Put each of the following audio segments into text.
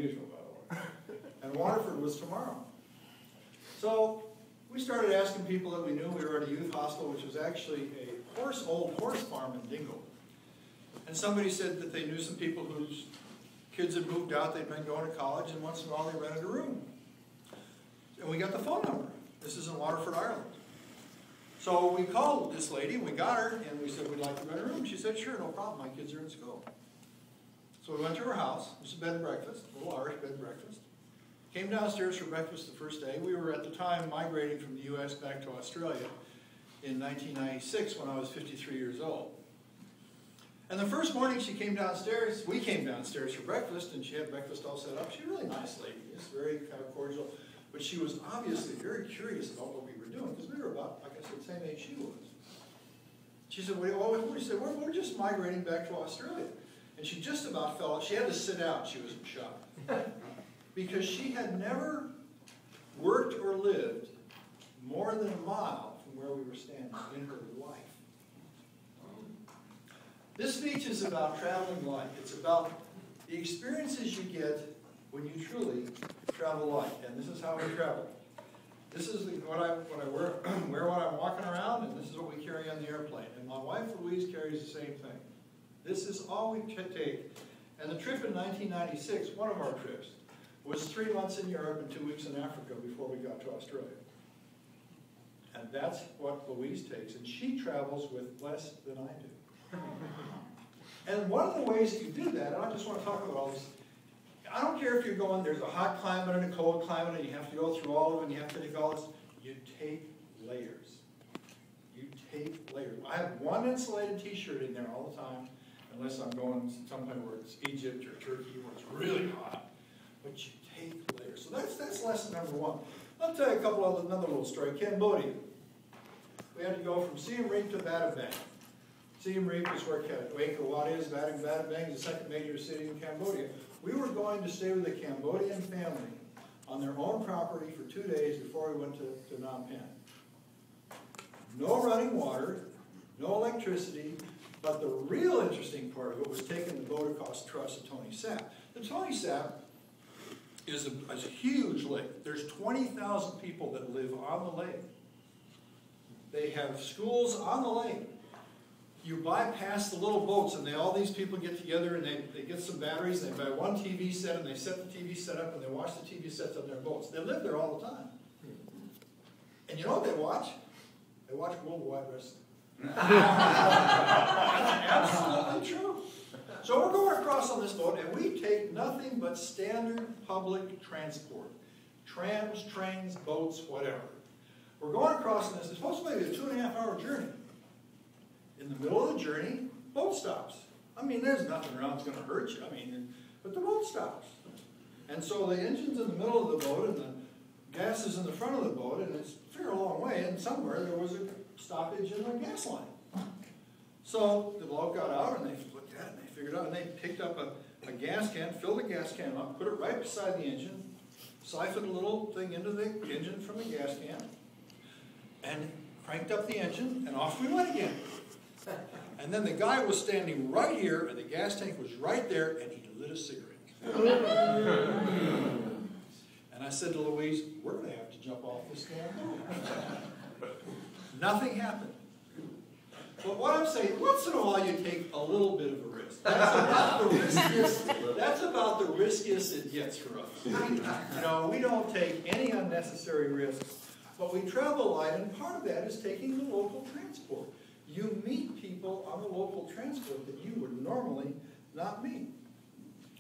unusual, by the way. And Waterford was tomorrow. So we started asking people that we knew. We were at a youth hospital, which was actually a old horse farm in Dingle. And somebody said that they knew some people whose kids had moved out, they'd been going to college, and once in a while they rented a room. And we got the phone number. This is in Waterford, Ireland. So we called this lady, and we got her, and we said, we'd like to rent a room. She said, sure, no problem, my kids are in school. So we went to her house. It was a bed and breakfast, a little Irish bed and breakfast. Came downstairs for breakfast the first day. We were at the time migrating from the U.S. back to Australia in 1996 when I was 53 years old. And the first morning she came downstairs, we came downstairs for breakfast, and she had breakfast all set up. She was a really nice lady, just very kind of cordial. But she was obviously very curious about what we were doing, because we were about, like I said, the same age she was. She said, we're just migrating back to Australia. And she just about fell out. She had to sit down. She was in shock. Because she had never worked or lived more than a mile from where we were standing in her life. This speech is about traveling light. It's about the experiences you get when you truly travel light. And this is how we travel. This is what I wear when I'm walking around, and this is what we carry on the airplane. And my wife Louise carries the same thing. This is all we take. And the trip in 1996, one of our trips, was 3 months in Europe and 2 weeks in Africa before we got to Australia. And that's what Louise takes. And she travels with less than I do. And one of the ways that you do that, and I just want to talk about all this, I don't care if you're going, there's a hot climate and a cold climate, and you have to go through all of it, and you have to take all this. You take layers. You take layers. I have one insulated t-shirt in there all the time, unless I'm going somewhere where it's Egypt or Turkey where it's really hot. But you take layers. So that's lesson number one. I'll tell you a couple of another little story. Cambodia. We had to go from Siem Reap to Battambang. Siem Reap is where Angkor Wat is. Battambang is the second major city in Cambodia. We were going to stay with a Cambodian family on their own property for 2 days before we went to Phnom Penh. No running water, no electricity, but the real interesting part of it was taking the boat across the Tony Sap. The Tony Sap is a huge lake. There's 20,000 people that live on the lake. They have schools on the lake. You bypass the little boats, and all these people get together, and they get some batteries, and they buy one TV set, and they set the TV set up, and they watch the TV sets on their boats. They live there all the time. And you know what they watch? They watch Worldwide Wrestling. Absolutely true. So we're going across on this boat, and we take nothing but standard public transport. Trams, trains, boats, whatever. We're going across on this. It's supposed to be a 2.5-hour journey. In the middle of the journey, boat stops. I mean, there's nothing around that's going to hurt you. I mean, but the boat stops. And so the engine's in the middle of the boat, and the gas is in the front of the boat, and it's a fair long way, and somewhere there was a stoppage in the gas line. So the bloke got out, and they looked at it, and they figured out, and they picked up a gas can, filled the gas can up, put it right beside the engine, siphoned a little thing into the engine from the gas can, and cranked up the engine, and off we went again. And then the guy was standing right here, and the gas tank was right there, and he lit a cigarette. And I said to Louise, we're going to have to jump off this damn boat. Nothing happened. But what I'm saying, once in a while you take a little bit of a risk. That's about the riskiest it gets for us. You know, we don't take any unnecessary risks, but we travel light, and part of that is taking the local transport. You meet people on the local transport that you would normally not meet.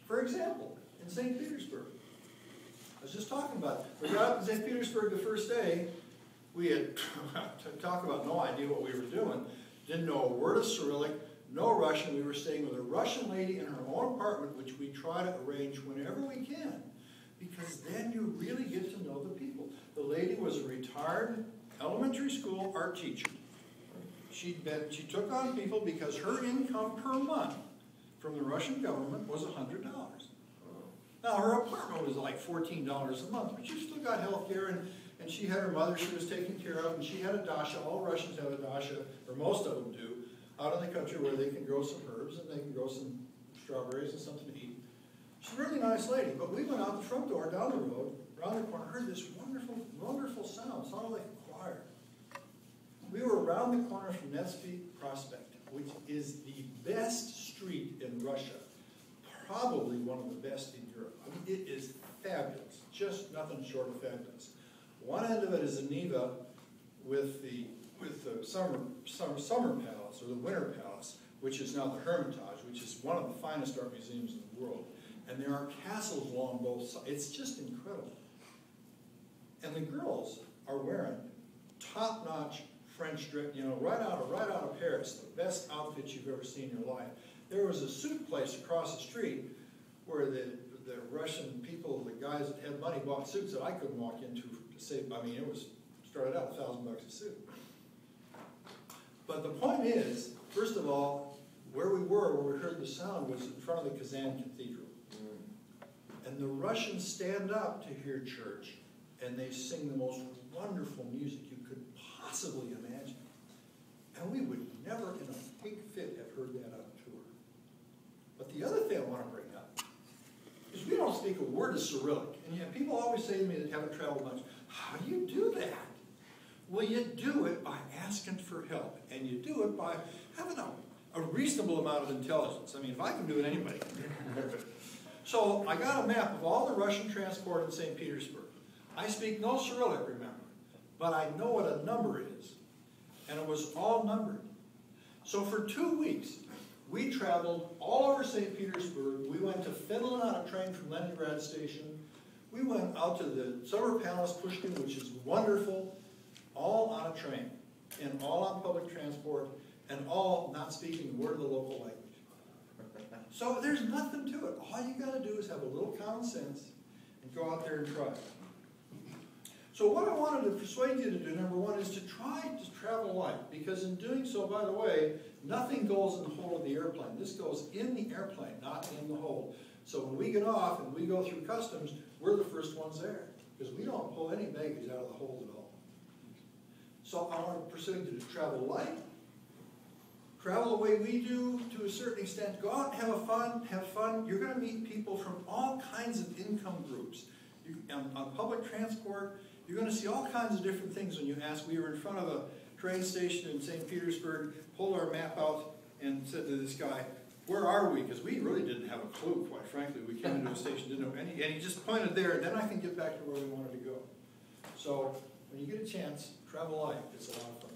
For example, in St. Petersburg. I was just talking about it. We got up in St. Petersburg the first day. We had, to talk about no idea what we were doing. Didn't know a word of Cyrillic, no Russian. We were staying with a Russian lady in her own apartment, which we try to arrange whenever we can. Because then you really get to know the people. The lady was a retired elementary school art teacher. She took on people because her income per month from the Russian government was $100. Now, her apartment was like $14 a month, but she still got health care, and she had her mother she was taking care of, and she had a dacha. All Russians have a dacha, or most of them do, out in the country where they can grow some herbs, and they can grow some strawberries and something to eat. She's a really nice lady, but we went out the front door, down the road, around the corner, heard this wonderful, wonderful sound. It sounded like a choir. We were around the corner from Nevsky Prospect, which is the best street in Russia, probably one of the best in Europe. I mean, it is fabulous, just nothing short of fabulous. One end of it is a Neva with the summer palace, or the winter palace, which is now the Hermitage, which is one of the finest art museums in the world. And there are castles along both sides. It's just incredible. And the girls are wearing top-notch French dress, you know, right out of Paris, the best outfits you've ever seen in your life. There was a suit place across the street where the Russian people, the guys that had money, bought suits that I couldn't walk into to save. I mean, it was started out $1,000 a suit. But the point is, first of all, where we heard the sound was in front of the Kazan Cathedral. And the Russians stand up to hear church, and they sing the most wonderful music you could possibly imagine. And we would never in a pig fit have heard that on tour. But the other thing I want to bring up is we don't speak a word of Cyrillic. And yet people always say to me that haven't traveled much, how do you do that? Well, you do it by asking for help. And you do it by having a reasonable amount of intelligence. I mean, if I can do it, anybody can do it. So I got a map of all the Russian transport in St. Petersburg. I speak no Cyrillic, remember, but I know what a number is. And it was all numbered. So for 2 weeks, we traveled all over St. Petersburg. We went to Finland on a train from Leningrad Station. We went out to the Summer Palace, Pushkin, which is wonderful, all on a train, and all on public transport, and all not speaking a word of the local language. So there's nothing to it. All you got to do is have a little common sense and go out there and try. So what I wanted to persuade you to do, number one, is to try to travel light. Because in doing so, by the way, nothing goes in the hold of the airplane. This goes in the airplane, not in the hold. So when we get off and we go through customs, we're the first ones there. Because we don't pull any baggage out of the hold at all. So I want to persuade you to travel light. Travel the way we do to a certain extent. Go out and have fun. You're going to meet people from all kinds of income groups. On public transport, you're going to see all kinds of different things when you ask. We were in front of a train station in St. Petersburg, pulled our map out, and said to this guy, where are we? Because we really didn't have a clue, quite frankly. We came into a station, didn't know any, and he just pointed there, and then I can get back to where we wanted to go. So when you get a chance, travel light. It's a lot of fun.